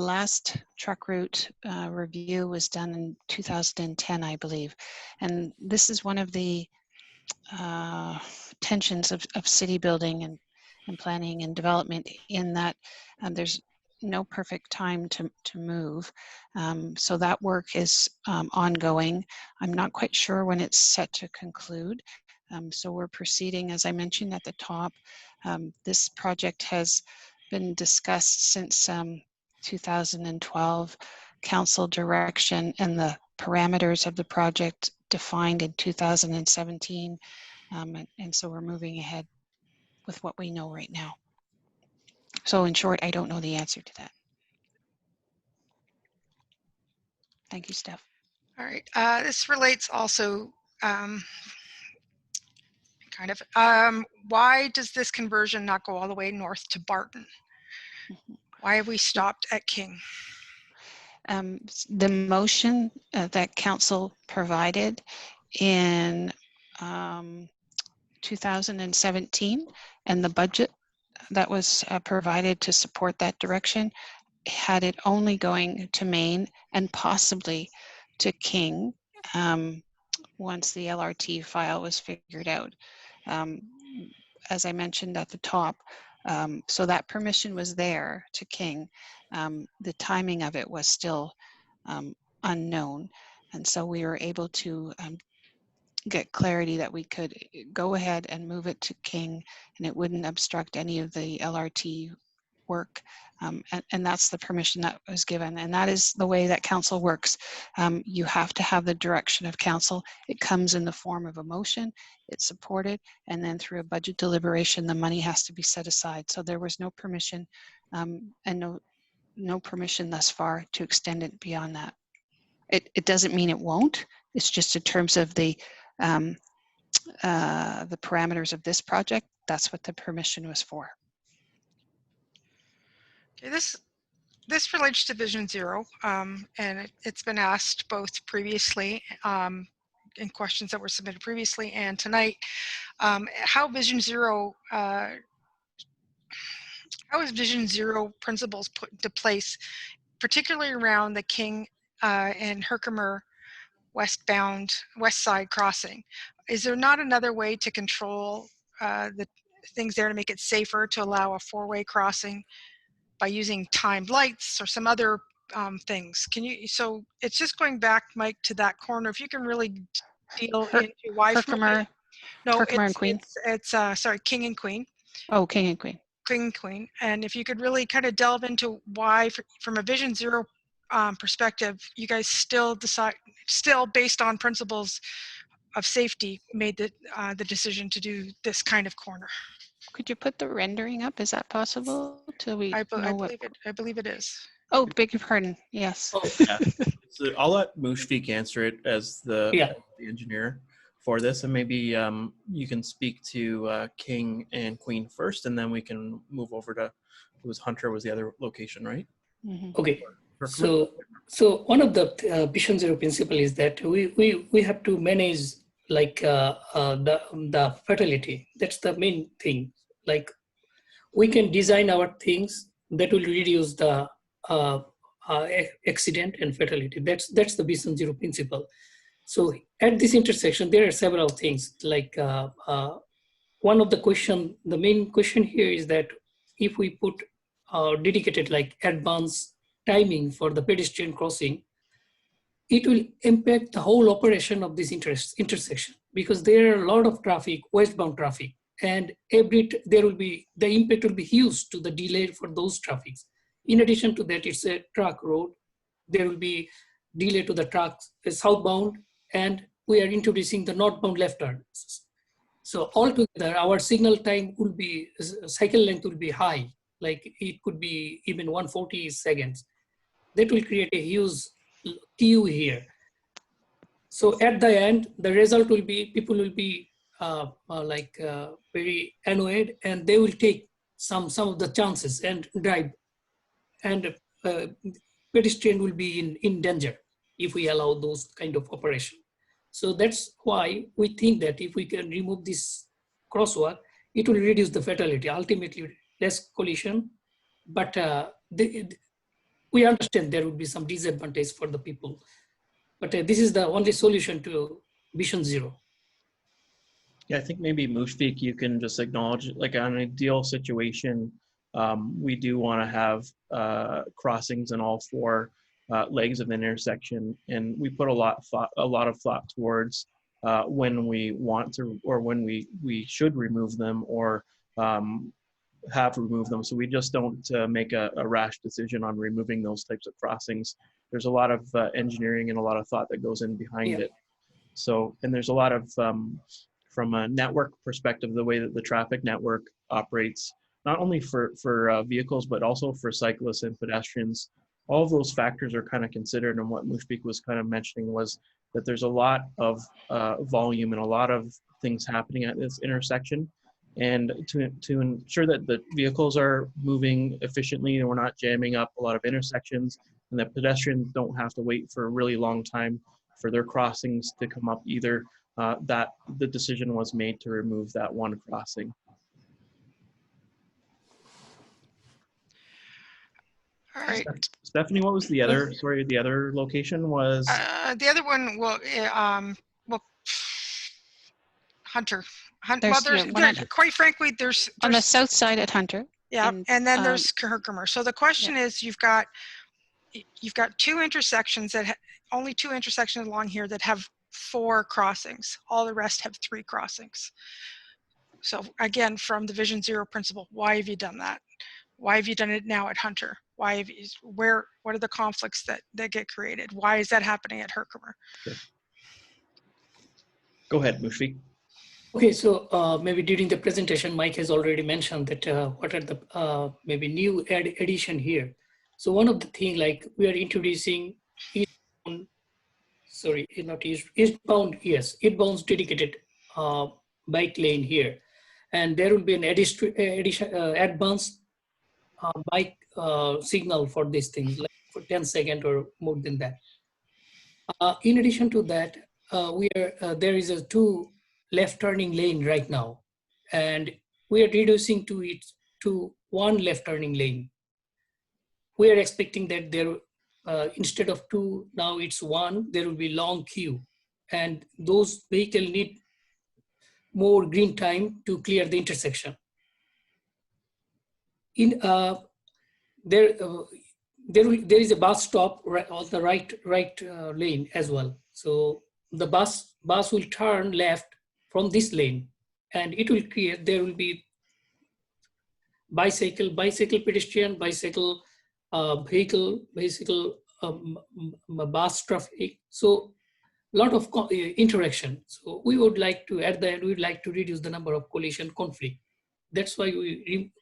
last truck route review was done in 2010, I believe. And this is one of the tensions of city building and planning and development, in that there's no perfect time to move. So that work is ongoing. I'm not quite sure when it's set to conclude. So we're proceeding, as I mentioned at the top. This project has been discussed since 2012, council direction and the parameters of the project defined in 2017. And so we're moving ahead with what we know right now. So in short, I don't know the answer to that. Thank you, Steph. All right. This relates also why does this conversion not go all the way north to Barton? Why have we stopped at King? The motion that council provided in 2017 and the budget that was provided to support that direction had it only going to Maine and possibly to King once the LRT file was figured out. As I mentioned at the top, so that permission was there to King. The timing of it was still unknown. And so we were able to get clarity that we could go ahead and move it to King, and it wouldn't obstruct any of the LRT work. And that's the permission that was given. And that is the way that council works. You have to have the direction of council. It comes in the form of a motion, it's supported, and then through a budget deliberation, the money has to be set aside. So there was no permission and no permission thus far to extend it beyond that. It doesn't mean it won't. It's just in terms of the parameters of this project, that's what the permission was for. Okay, this this relates to Vision Zero, and it's been asked both previously in questions that were submitted previously and tonight. How is Vision Zero principles put into place, particularly around the King and Herkimer west side crossing? Is there not another way to control the things there to make it safer to allow a four-way crossing by using timed lights or some other things? Can you, so it's just going back, Mike, to that corner. If you can really deal into why from Herkimer, no, Herkimer and Queen. it's sorry, King and Queen. Oh, King and Queen. King and Queen. And if you could really kind of delve into why, from a Vision Zero perspective, you guys still based on principles of safety, made the decision to do this kind of corner. Could you put the rendering up? Is that possible? Till we I know what? believe it is. Oh, beg your pardon. Yes. Oh, Yeah. So I'll let Mushfiq answer it as the engineer for this, and maybe you can speak to King and Queen first, and then we can move over to, it was Hunter was the other location, right? Mhm. okay. So one of the Vision Zero principle is that we have to manage like the fatality. That's the main thing. Like we can design our things that will reduce the accident and fatality. That's the Vision Zero principle. So at this intersection, there are several things. Like one of the main question here is that if we put dedicated like advanced timing for the pedestrian crossing, it will impact the whole operation of this intersection, because there are a lot of traffic, westbound traffic, and the impact will be huge to the delay for those traffics. In addition to that, it's a truck road. There will be delay to the trucks southbound, and we are introducing the northbound left turn. So altogether, our signal time will be, cycle length will be high, like it could be even 140 seconds. That will create a huge queue here. So at the end, the result will be people will be very annoyed, and they will take some of the chances and drive, and pedestrian will be in danger if we allow those kind of operation. So that's why we think that if we can remove this crosswalk, it will reduce the fatality, ultimately less collision. But we understand there would be some disadvantage for the people. But this is the only solution to Vision Zero. Yeah, I think maybe Mushfiq, you can just acknowledge, like on an ideal situation, we do want to have crossings in all four legs of the intersection, and we put a lot of thought towards when we want to, or when we should remove them, or have removed them. So we just don't make a rash decision on removing those types of crossings. There's a lot of engineering and a lot of thought that goes in behind it. So, and there's a lot of, from a network perspective, the way that the traffic network operates, not only for vehicles, but also for cyclists and pedestrians. All of those factors are kind of considered, and what Mushfiq was kind of mentioning was that there's a lot of volume and a lot of things happening at this intersection. And to ensure that the vehicles are moving efficiently and we're not jamming up a lot of intersections, and that pedestrians don't have to wait for a really long time for their crossings to come up either, that the decision was made to remove that one crossing. All right. Stephanie, what was the other, sorry, the other location was? The other one, well, Hunter. Quite frankly, there's on the south side at Hunter. Yeah, and then there's Herkimer. So the question is, you've got two intersections that only two intersections along here that have 4 crossings. All the rest have 3 crossings. So again, from the Vision Zero principle, why have you done that? Why have you done it now at Hunter? Why have you, what are the conflicts that get created? Why is that happening at Herkimer? Sure. Go ahead, Mushfiq. Okay, so maybe during the presentation, Mike has already mentioned that what are the maybe new addition here. So one of the things, like we are introducing eastbound dedicated bike lane here, and there will be an advanced bike signal for these things, like for 10 seconds or more than that. In addition to that, there is a 2 left turning lane right now, and we are reducing to 1 left turning lane. We are expecting that there, instead of 2, now it's 1, there will be long queue, and those vehicles need more green time to clear the intersection. In there is a bus stop right on the right lane as well. So the bus will turn left from this lane, and it will create, there will be bicycle, pedestrian, bicycle, vehicle, bus traffic. So lot of interaction. So we would like to, at the end, we would like to reduce the number of collision conflict. That's why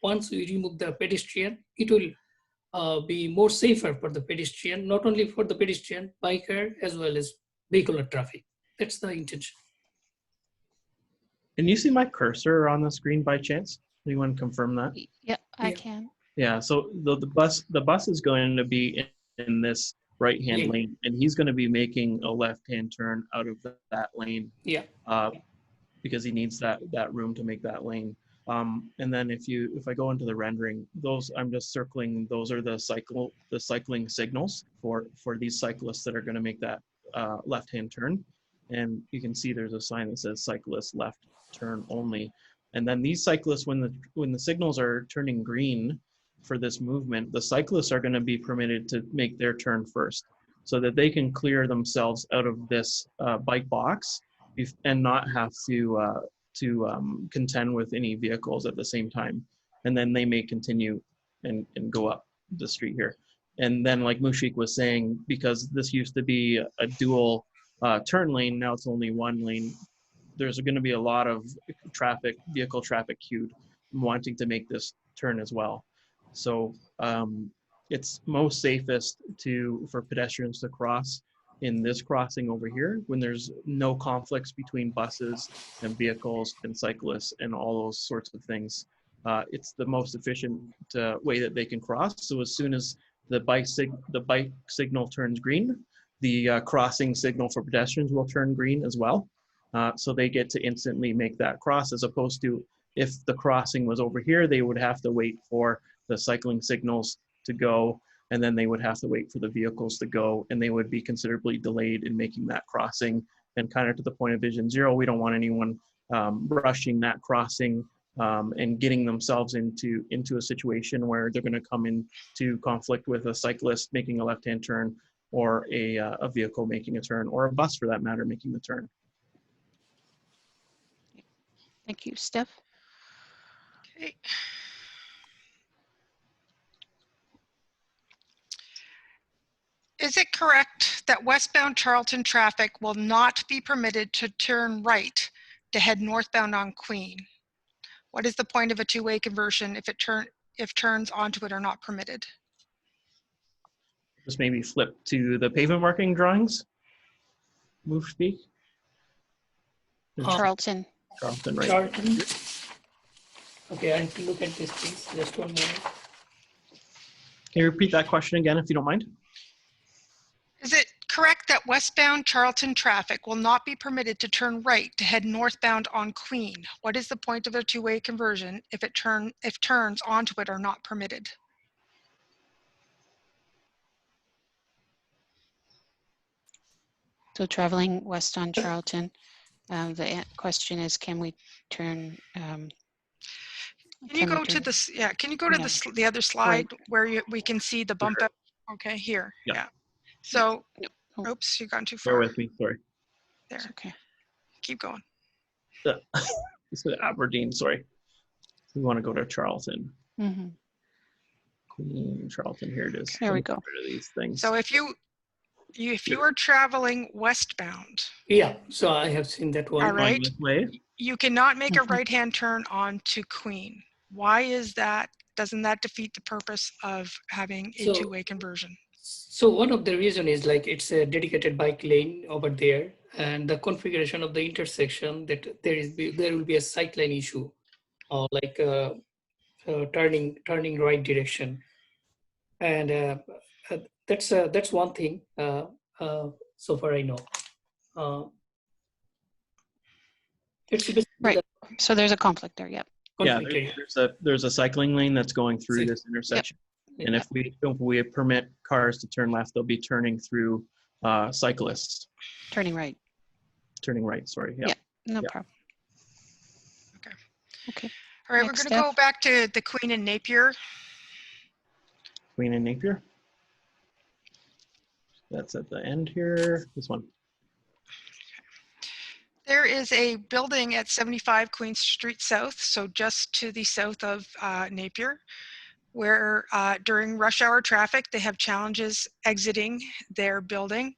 once we remove the pedestrian, it will be more safer for the pedestrian, not only for the pedestrian, biker, as well as vehicular traffic. That's the intention. Can you see my cursor on the screen by chance? Anyone confirm that? Yeah, I Yeah. can. Yeah, so the bus is going to be in this right-hand Lane. lane, and he's going to be making a left-hand turn out of that lane. Yeah. Because he needs that room to make that lane. And then if I go into the rendering, those I'm just circling. Those are the cycling signals for these cyclists that are going to make that left-hand turn. And you can see there's a sign that says cyclist left turn only. And then these cyclists, when the signals are turning green for this movement, the cyclists are going to be permitted to make their turn first, so that they can clear themselves out of this bike box and not have to contend with any vehicles at the same time. And then they may continue and go up the street here. And then, like Mushik was saying, because this used to be a dual turn lane, now it's only one lane. There's going to be a lot of vehicle traffic queued, wanting to make this turn as well. So it's most safest for pedestrians to cross in this crossing over here when there's no conflicts between buses and vehicles and cyclists and all those sorts of things. It's the most efficient way that they can cross. So as soon as the bike signal turns green, the crossing signal for pedestrians will turn green as well. So they get to instantly make that cross, as opposed to if the crossing was over here, they would have to wait for the cycling signals to go, and then they would have to wait for the vehicles to go, and they would be considerably delayed in making that crossing. And kind of to the point of Vision Zero, we don't want anyone rushing that crossing and getting themselves into a situation where they're going to come into conflict with a cyclist making a left-hand turn, or a vehicle making a turn, or a bus for that matter making the turn. Thank you, Steph. Okay. Is it correct that westbound Charlton traffic will not be permitted to turn right to head northbound on Queen? What is the point of a two-way conversion if turns onto it are not permitted? Just maybe flip to the pavement marking drawings. Move speak. Charlton. Charlton, right? Charlton. Okay, I have to look at this, please. Just 1 minute. Can you repeat that question again, if you don't mind? Is it correct that westbound Charlton traffic will not be permitted to turn right to head northbound on Queen? What is the point of a two-way conversion if turns onto it are not permitted? So traveling west on Charlton, the question is, can we turn? Can you go to this? Yeah. Can you go to the other slide where we can see the bump out? Okay, here. Yeah. So, oops, you've gone too far. Bear with me, sorry. There. It's okay. Keep going. This is Aberdeen, sorry. We want to go to Charlton. Mm-hmm. Queen, Charlton, here it is. There we go. Get rid of these things. So if you are traveling westbound, Yeah, so I have seen that one. all right, This way. you cannot make a right-hand turn onto Queen. Why is that? Doesn't that defeat the purpose of having a two-way conversion? So one of the reason is like it's a dedicated bike lane over there, and the configuration of the intersection that there will be a sight line issue, or like turning right direction. And that's one thing so far I know. It's basically Right. the So there's a conflict there. Yep. Yeah, conflict area. there's a cycling lane that's going through this intersection. And if we permit cars to turn left, they'll be turning through cyclists. Turning right. Turning right, sorry. Yeah. Yeah, no Yeah. problem. Okay. Okay. All right, Next we're going to go step. back to the Queen and Napier. Queen and Napier. That's at the end here. This one. There is a building at 75 Queen Street South, so just to the south of Napier, where during rush hour traffic, they have challenges exiting their building.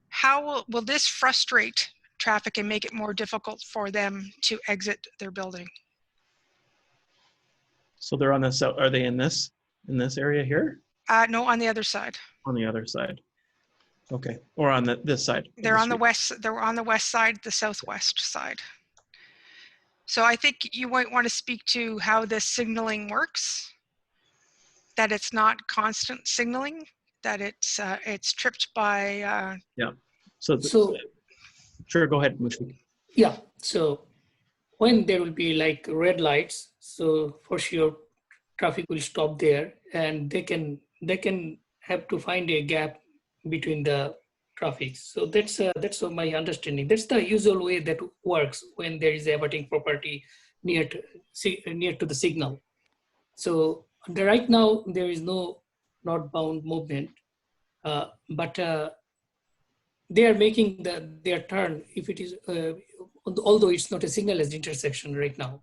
How will this frustrate traffic and make it more difficult for them to exit their building? So they're on the south. Are they in this area here? No, on the other side. On the other side. Okay. Or on this side. of They're on the street. west. They're on the west side, the southwest side. So I think you might want to speak to how this signaling works. That it's not constant signaling. That it's tripped by. So sure. Go ahead, Mushfiq. Yeah, so when there will be like red lights, so for sure traffic will stop there, and they can have to find a gap between the traffic. So that's my understanding. That's the usual way that works when there is a abutting property near to the signal. So right now there is no northbound movement, but they are making their turn if it is, although it's not a signalized intersection right now.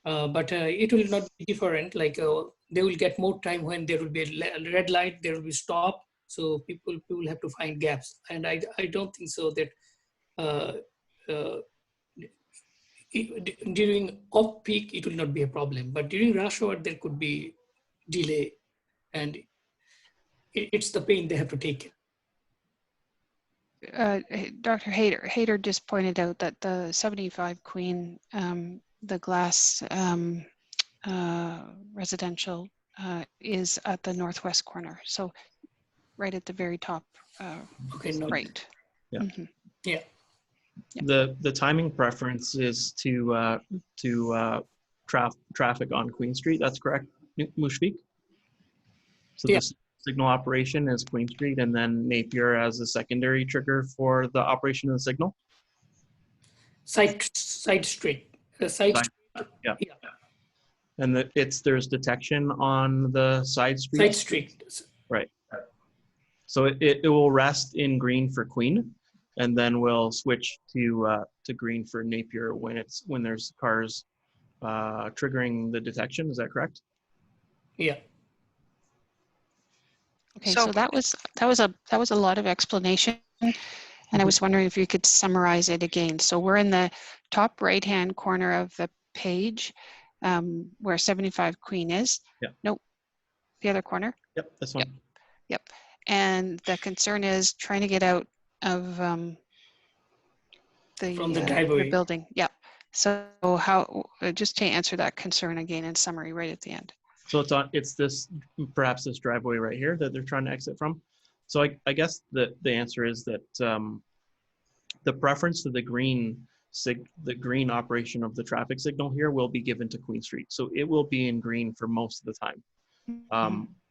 But it will not be different. Like they will get more time when there will be a red light, there will be stop. So people have to find gaps, and I don't think so that during off peak it will not be a problem, but during rush hour there could be delay, and it's the pain they have to take. Dr. Hayter just pointed out that the 75 Queen, the glass residential is at the northwest corner. So right at the very top, Okay, no. right. Yeah. Mm-hmm. Yeah. The timing preference is to traffic on Queen Street. That's correct, Mushfiq? So Yeah. the signal operation is Queen Street, and then Napier as a secondary trigger for the operation of the signal? Side street. Yeah. And there's detection on the side street? Side street. Right. So it will rest in green for Queen, and then we'll switch to green for Napier when there's cars triggering the detection. Is that correct? Yeah. Okay, So- so that was a lot of explanation, and I was wondering if you could summarize it again. So we're in the top right-hand corner of the page where 75 Queen is. Yeah. Nope, the other corner. Yep, this one. Yep. And the concern is trying to get out of From the driveway. building. Yep. So how, just to answer that concern again in summary right at the end. So it's perhaps this driveway right here that they're trying to exit from. So I guess the answer is that the preference to the green operation of the traffic signal here will be given to Queen Street. So it will be in green for most of the time.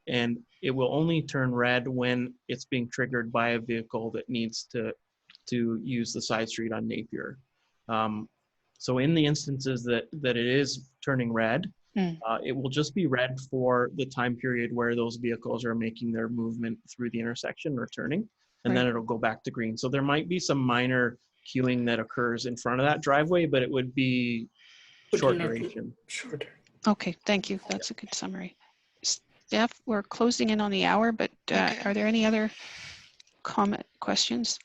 And it will only turn red when it's being triggered by a vehicle that needs to use the side street on Napier. So in the instances that it is turning red, it will just be red for the time period where those vehicles are making their movement through the intersection or turning, and then it'll go back to green. So there might be some minor queuing that occurs in front of that driveway, but it would be short duration. Shorter. Okay, thank you. That's a good summary. Steph, we're closing in on the hour, but Okay. are there any other questions?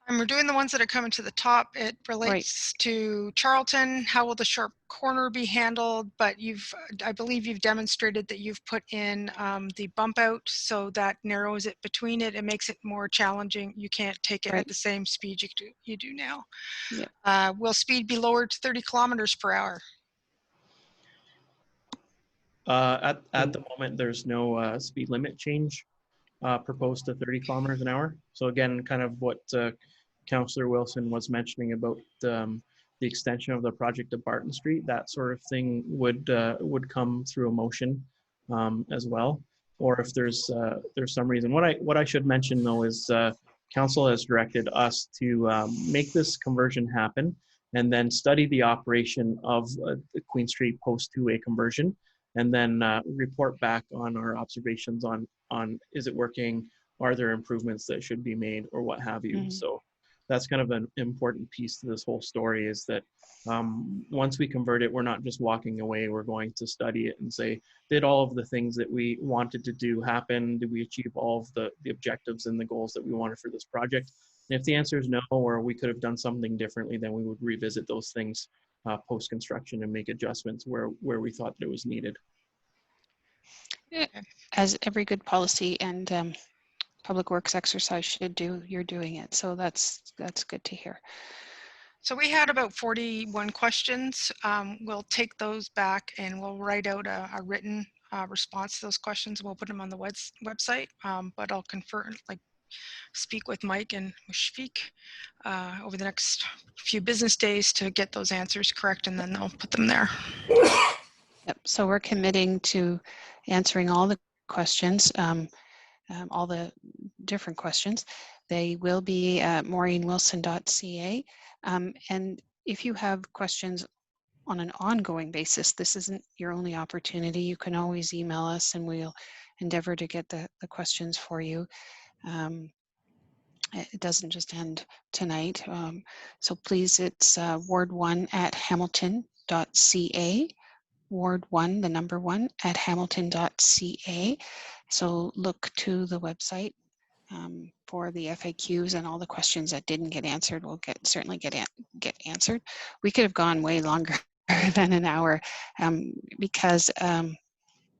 And we're doing the ones that are coming to the top. It relates to Charlton. How will the sharp corner be handled? But I believe you've demonstrated that you've put in the bump out, so that narrows it between it. It makes it more challenging. You can't take it at the same speed you do now. Yep. Will speed be lowered to 30 kilometers per hour? At the moment, there's no speed limit change proposed to 30 kilometers an hour. So again, kind of what Councillor Wilson was mentioning about the extension of the project to Barton Street, that sort of thing would come through a motion as well. Or if there's some reason. What I should mention though is Council has directed us to make this conversion happen and then study the operation of the Queen Street Post 2A conversion, and then report back on our observations on is it working, are there improvements that should be made, or what have you. So that's kind of an important piece to this whole story, is that once we convert it, we're not just walking away, we're going to study it and say, did all of the things that we wanted to do happen? Did we achieve all of the objectives and the goals that we wanted for this project? And if the answer is no, or we could have done something differently, then we would revisit those things post-construction and make adjustments where we thought that it was needed. As every good policy and public works exercise should do, you're doing it. So that's good to hear. So we had about 41 questions. We'll take those back and we'll write out a written response to those questions. We'll put them on the website, but I'll speak with Mike and Mushfiq over the next few business days to get those answers correct, and then they'll put them there. Yep. So we're committing to answering all the questions, all the different questions. They will be at maureenwilson.ca. And if you have questions on an ongoing basis, this isn't your only opportunity. You can always email us and we'll endeavor to get the questions for you. It doesn't just end tonight. So please, it's ward1@hamilton.ca. Ward1, the number 1, at hamilton.ca. So look to the website for the FAQs, and all the questions that didn't get answered will certainly get answered. We could have gone way longer than an hour because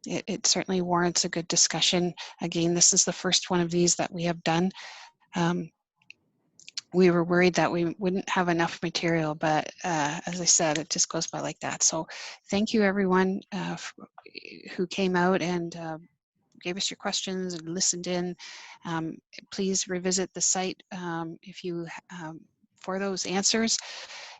it certainly warrants a good discussion. Again, this is the first one of these that we have done. We were worried that we wouldn't have enough material, but as I said, it just goes by like that. So thank you everyone who came out and gave us your questions and listened in. Please revisit the site if you for those answers.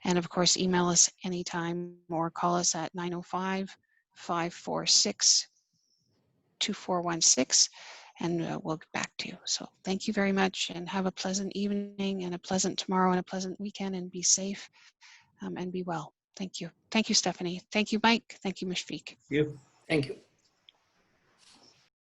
And of course, email us anytime or call us at 905-546-2416. And we'll get back to you. So thank you very much, and have a pleasant evening and a pleasant tomorrow and a pleasant weekend, and be safe and be well. Thank you. Thank you, Stephanie. Thank you, Mike. Thank you, Mushfiq. Thank you. Thank you.